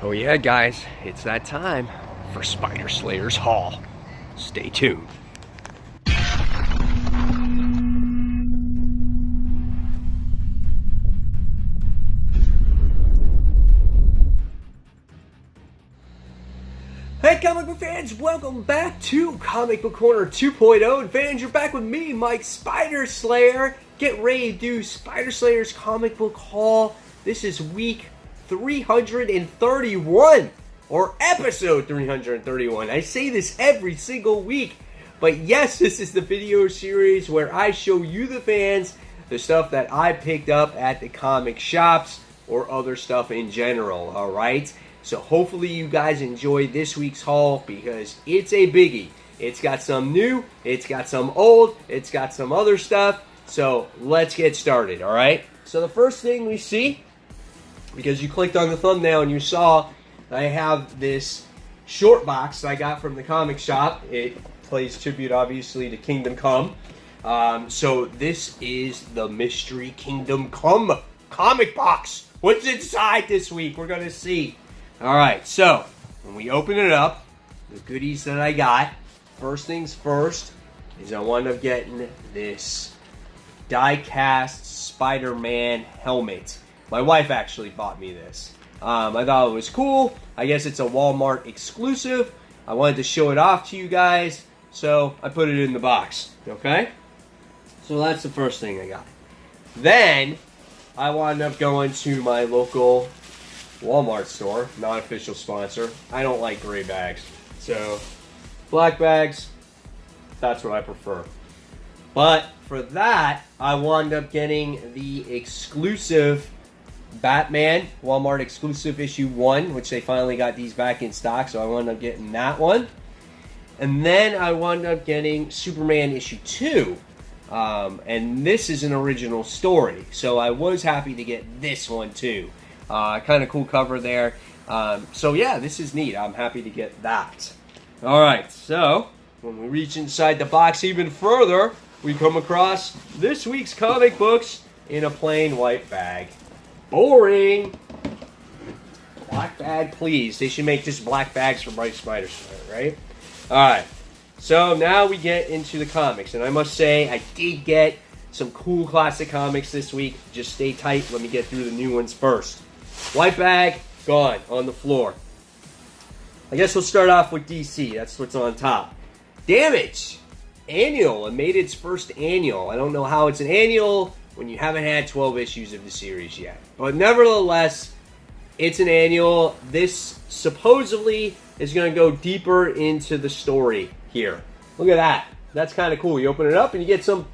Oh yeah, guys, it's that time for Spider Slayer's Haul. Stay tuned. Hey comic book fans, welcome back to Comic Book Corner 2.0. And fans, you're back with me, Mike Spider Slayer. Get ready to do Spider Slayer's comic book haul. This is week 331, or episode 331. I say this every single week, but yes, this is the video series where I show you, the fans, the stuff that I picked up at the comic shops or other stuff in general, alright? So hopefully you guys enjoy this week's haul because it's a biggie. It's got some new, it's got some old, it's got some other stuff. So let's get started, alright? So the first thing we see, because you clicked on the thumbnail and you saw I have this short box I got from the comic shop. It plays tribute, obviously, to Kingdom Come. So this is the Mystery Kingdom Come comic box. What's inside this week? We're going to see. Alright, so when we open it up, the goodies that I got, first things first, is I wound up getting this die-cast Spider-Man helmet. My wife actually bought me this. I thought it was cool. I guess it's a Walmart exclusive. I wanted to show it off to you guys, so I put it in the box. Okay? So that's the first thing I got. Then, I wound up going to my local Walmart store, non-official sponsor. I don't like gray bags. So, black bags, that's what I prefer. But, for that, I wound up getting the exclusive Batman, Walmart exclusive issue 1, which they finally got these back in stock, so I wound up getting that one. And then I wound up getting Superman issue 2, and this is an original story, so I was happy to get this one too. Kind of cool cover there. So yeah, this is neat. I'm happy to get that. Alright, so when we reach inside the box even further, we come across this week's comic books in a plain white bag. Boring. Black bag, please. They should make just black bags for Bright Spider Slayer, right? Alright. So now we get into the comics. And I must say, I did get some cool classic comics this week. Just stay tight. Let me get through the new ones first. White bag, gone. On the floor. I guess we'll start off with DC. That's what's on top. Damage. Annual. It made its first annual. I don't know how it's an annual when you haven't had 12 issues of the series yet. But nevertheless, it's an annual. This supposedly is going to go deeper into the story here. Look at that. That's kind of cool. You open it up and you get some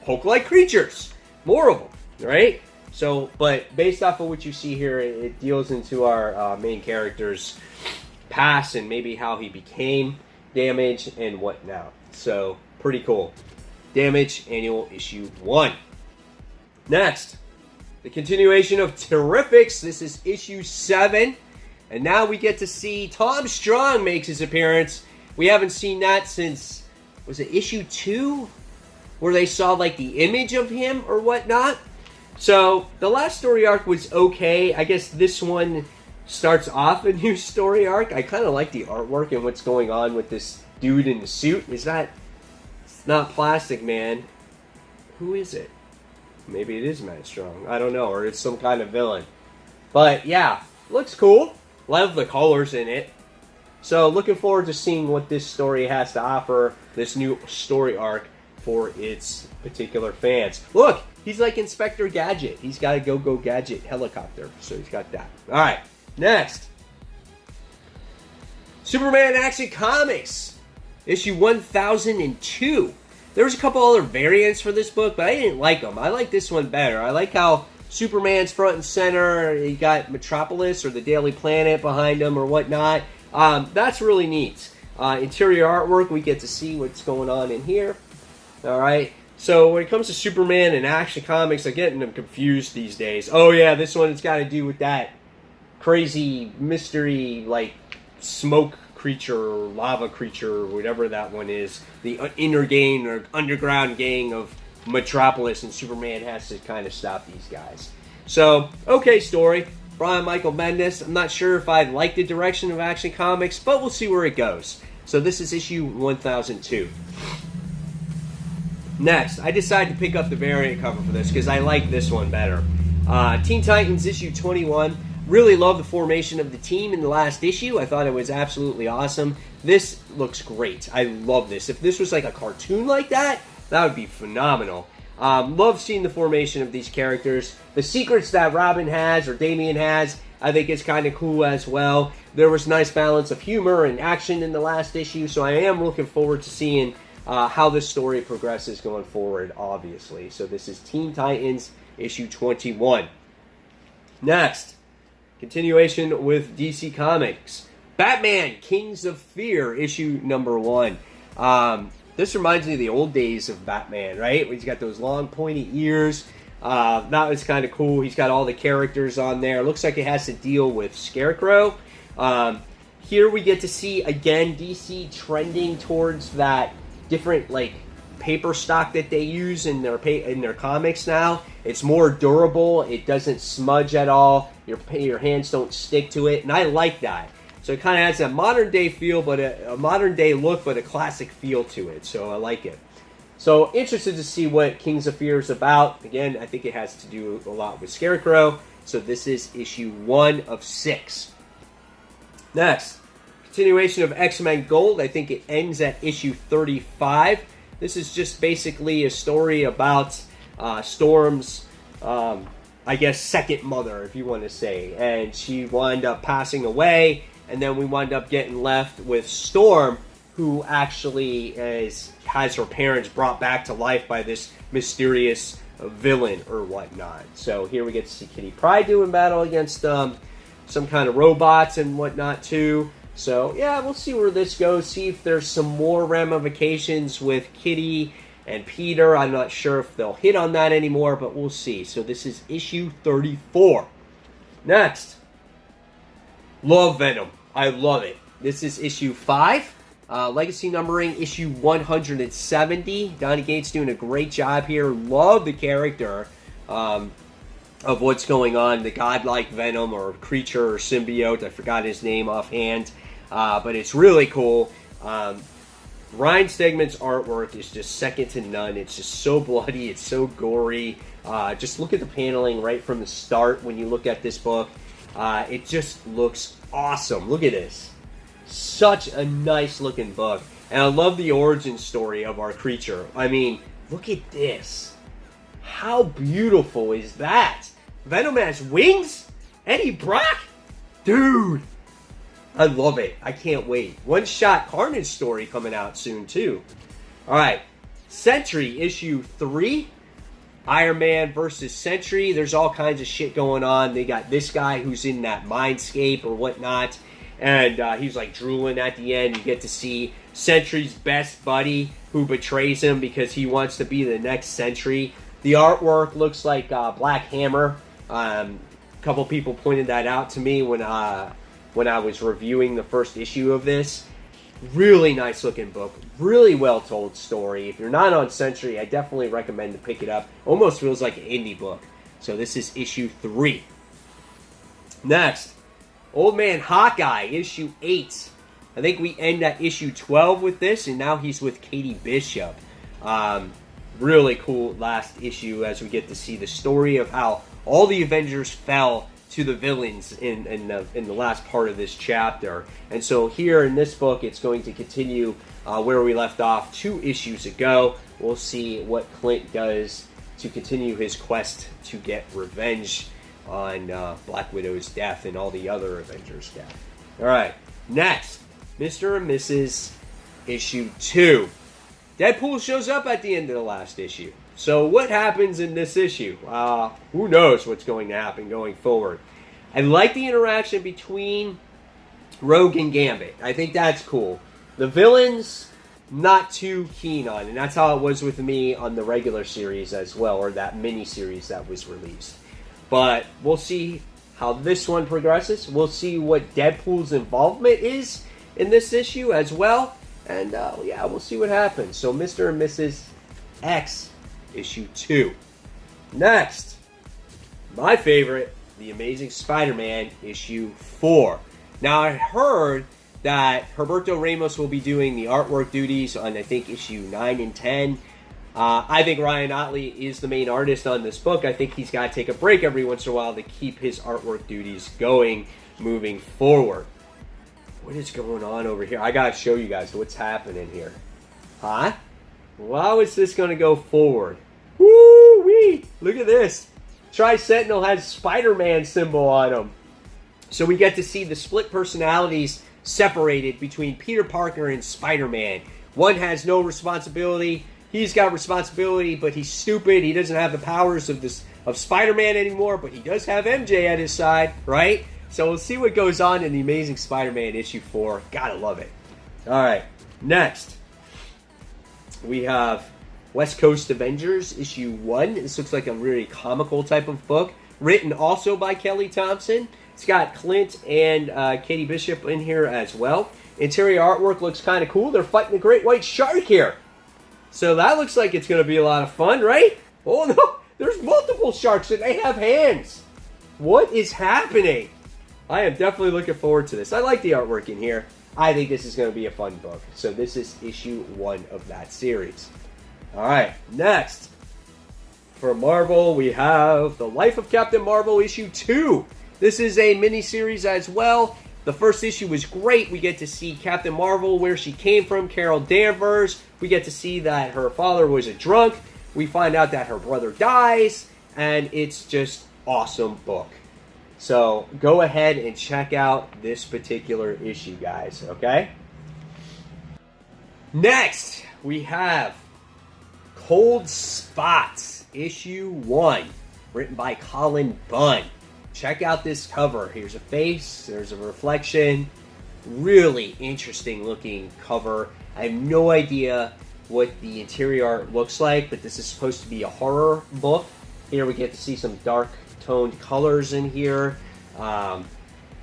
Hulk-like creatures. More of them, right? So, but based off of what you see here, it deals into our main character's past and maybe how he became Damage and whatnot. So, pretty cool. Damage, annual issue 1. Next, the continuation of Terrifics. This is issue 7. And now we get to see Tom Strong makes his appearance. We haven't seen that since, was it issue 2? Where they saw like the image of him or whatnot. So, the last story arc was okay. I guess this one starts off a new story arc. I kind of like the artwork and what's going on with this dude in the suit. Is that, it's not Plastic Man. Who is it? Maybe it is Matt Strong. I don't know. Or it's some kind of villain. But yeah, looks cool. Love the colors in it. So looking forward to seeing what this story has to offer. This new story arc for its particular fans. Look, he's like Inspector Gadget. He's got a Go-Go Gadget helicopter. So he's got that. Alright, next. Superman Action Comics. Issue 1002. There was a couple other variants for this book, but I didn't like them. I like this one better. I like how Superman's front and center. You got Metropolis or the Daily Planet behind him or whatnot. That's really neat. Interior artwork, we get to see what's going on in here. Alright, so when it comes to Superman and Action Comics, I'm getting them confused these days. Oh yeah, this one has got to do with that crazy mystery, like, smoke creature or lava creature or whatever that one is, the inner gang or underground gang of Metropolis, and Superman has to kind of stop these guys. So, okay story. Brian Michael Bendis. I'm not sure if I like the direction of Action Comics, but we'll see where it goes. So this is issue 1002. Next, I decided to pick up the variant cover for this because I like this one better. Teen Titans issue 21. Really love the formation of the team in the last issue. I thought it was absolutely awesome. This looks great. I love this. If this was like a cartoon like that, that would be phenomenal. Love seeing the formation of these characters. The secrets that Robin has, or Damian has, I think is kind of cool as well. There was nice balance of humor and action in the last issue, so I am looking forward to seeing how this story progresses going forward, obviously. So this is Teen Titans issue 21. Next, continuation with DC Comics. Batman, Kings of Fear, issue number 1. This reminds me of the old days of Batman, right? He's got those long, pointy ears. That was kind of cool. He's got all the characters on there. Looks like it has to deal with Scarecrow. Here we get to see, again, DC trending towards that different, like, paper stock that they use in their comics now. It's more durable. It doesn't smudge at all. Your hands don't stick to it, and I like that. So it kind of has a modern day feel, but a modern day look, but a classic feel to it. So I like it. So interested to see what Kings of Fear is about. Again, I think it has to do a lot with Scarecrow. So this is issue 1 of 6. Next, continuation of X-Men Gold. I think it ends at issue 35. This is just basically a story about Storm's, I guess, second mother, if you want to say. And she wound up passing away. And then we wind up getting left with Storm, who actually has her parents brought back to life by this mysterious villain or whatnot. So here we get to see Kitty Pryde doing battle against some kind of robots and whatnot too. So yeah, we'll see where this goes. See if there's some more ramifications with Kitty and Peter. I'm not sure if they'll hit on that anymore, but we'll see. So this is issue 34. Next. Love Venom. I love it. This is issue 5. Legacy numbering, issue 170. Donny Cates doing a great job here. Love the character of what's going on. The godlike Venom or creature or symbiote. I forgot his name offhand. But it's really cool. Ryan Stegman's artwork is just second to none. It's just so bloody. It's so gory. Just look at the paneling right from the start when you look at this book. It just looks awesome. Look at this. Such a nice looking book. And I love the origin story of our creature. I mean, look at this. How beautiful is that? Venom has wings? Eddie Brock? Dude. I love it. I can't wait. One Shot Carnage story coming out soon too. Alright. Sentry issue 3. Iron Man versus Sentry. There's all kinds of shit going on. They got this guy who's in that mindscape or whatnot. And he's like drooling at the end. You get to see Sentry's best buddy who betrays him because he wants to be the next Sentry. The artwork looks like Black Hammer. A couple people pointed that out to me when I was reviewing the first issue of this. Really nice looking book. Really well told story. If you're not on Sentry, I definitely recommend to pick it up. Almost feels like an indie book. So this is issue 3. Next, Old Man Hawkeye, issue 8. I think we end at issue 12 with this, and now he's with Katie Bishop. Really cool last issue as we get to see the story of how all the Avengers fell to the villains in the last part of this chapter. And so here in this book, it's going to continue where we left off 2 issues ago. We'll see what Clint does to continue his quest to get revenge on Black Widow's death and all the other Avengers' death. Alright, next, Mr. and Mrs. issue 2. Deadpool shows up at the end of the last issue. So what happens in this issue? Who knows what's going to happen going forward. I like the interaction between Rogue and Gambit. I think that's cool. The villains, not too keen on. And that's how it was with me on the regular series as well, or that mini-series that was released. But we'll see how this one progresses. We'll see what Deadpool's involvement is in this issue as well. And yeah, we'll see what happens. So Mr. and Mrs. X, issue 2. Next, my favorite, The Amazing Spider-Man issue 4. Now, I heard that Humberto Ramos will be doing the artwork duties on, I think, issue 9 and 10. I think Ryan Otley is the main artist on this book. I think he's got to take a break every once in a while to keep his artwork duties going, moving forward. What is going on over here? I got to show you guys what's happening here. Huh? How is this going to go forward? Woo-wee! Look at this. Tri-Sentinel has Spider-Man symbol on him. So we get to see the split personalities separated between Peter Parker and Spider-Man. One has no responsibility. He's got responsibility, but he's stupid. He doesn't have the powers of Spider-Man anymore, but he does have MJ at his side, right? So we'll see what goes on in The Amazing Spider-Man issue 4. Gotta love it. All right, next we have West Coast Avengers issue 1. This looks like a really comical type of book, written also by Kelly Thompson. It's got Clint and Katie Bishop in here as well. Interior artwork looks kind of cool. They're fighting a great white shark here. So that looks like it's going to be a lot of fun, right? Oh no, there's multiple sharks and they have hands. What is happening? I am definitely looking forward to this. I like the artwork in here. I think this is going to be a fun book. So this is issue 1 of that series. All right, next. For Marvel, we have The Life of Captain Marvel issue 2. This is a mini-series as well. The first issue was great. We get to see Captain Marvel, where she came from, Carol Danvers. We get to see that her father was a drunk. We find out that her brother dies. And it's just awesome book. So go ahead and check out this particular issue, guys. Okay? Next, we have Cold Spots, issue 1. Written by Colin Bunn. Check out this cover. Here's a face. There's a reflection. Really interesting looking cover. I have no idea what the interior art looks like, but this is supposed to be a horror book. Here we get to see some dark toned colors in here. Oh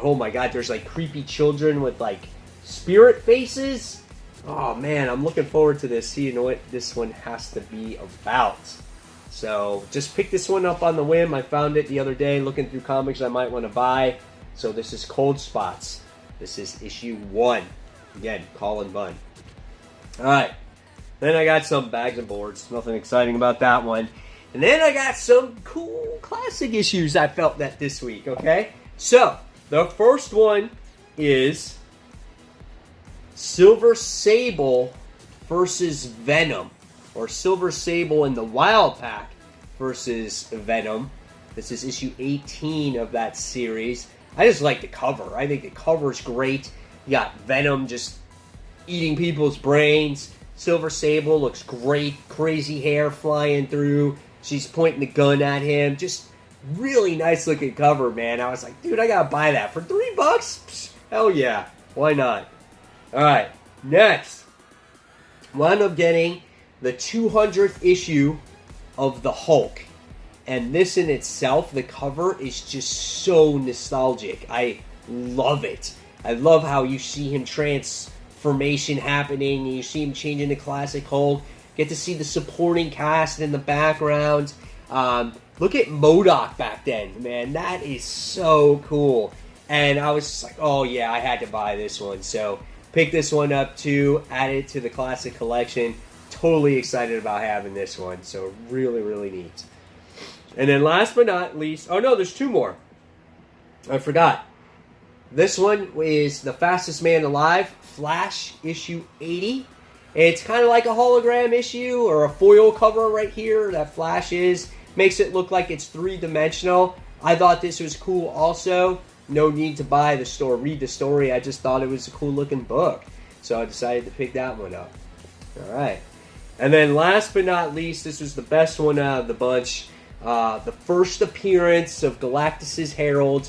my god, there's like creepy children with like spirit faces. Oh man, I'm looking forward to this. See, you know what this one has to be about. So just pick this one up on the whim. I found it the other day looking through comics I might want to buy. So this is Cold Spots. This is issue 1. Again, Colin Bunn. Alright. Then I got some bags and boards. Nothing exciting about that one. And then I got some cool classic issues I felt that this week, okay? So, the first one is Silver Sable versus Venom. Or Silver Sable and the Wild Pack versus Venom. This is issue 18 of that series. I just like the cover. I think the cover's great. You got Venom just eating people's brains. Silver Sable looks great. Crazy hair flying through. She's pointing the gun at him. Just really nice looking cover, man. I was like, dude, I gotta buy that. For $3? Psst, hell yeah. Why not? Alright, next. Wound up getting the 200th issue of the Hulk. And this in itself, the cover is just so nostalgic. I love it. I love how you see him transformation happening. You see him changing to classic Hulk. Get to see the supporting cast in the background. Look at MODOK back then, man. That is so cool. And I was just like, oh yeah, I had to buy this one. So pick this one up too. Add it to the classic collection. Totally excited about having this one. So really, really neat. And then last but not least, oh no, there's 2 more. I forgot. This one is The Fastest Man Alive, Flash, issue 80. It's kind of like a hologram issue or a foil cover right here that Flash is. Makes it look like it's 3-dimensional. I thought this was cool also. No need to buy the store, read the story. I just thought it was a cool looking book. So I decided to pick that one up. Alright. And then last but not least, this was the best one out of the bunch. The first appearance of Galactus' Herald,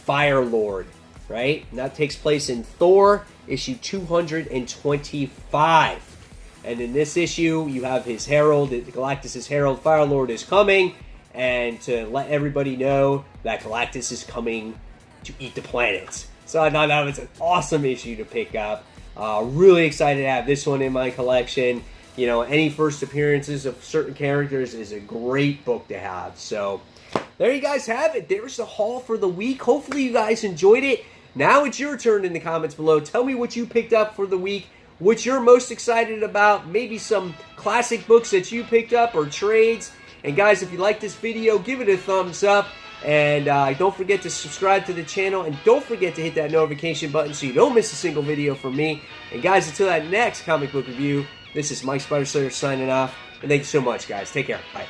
Firelord. Right? And that takes place in Thor, issue 225. And in this issue, you have his herald, Galactus' Herald, Firelord is coming, and to let everybody know that Galactus is coming to eat the planets. So I thought that was an awesome issue to pick up. Really excited to have this one in my collection. You know, any first appearances of certain characters is a great book to have. So there you guys have it. There's the haul for the week. Hopefully you guys enjoyed it. Now it's your turn in the comments below. Tell me what you picked up for the week, what you're most excited about, maybe some classic books that you picked up or trades. And guys, if you like this video, give it a thumbs up. And don't forget to subscribe to the channel. And don't forget to hit that notification button so you don't miss a single video from me. And guys, until that next comic book review, this is Mike Spider Slayer signing off. And thank you so much, guys. Take care. Bye.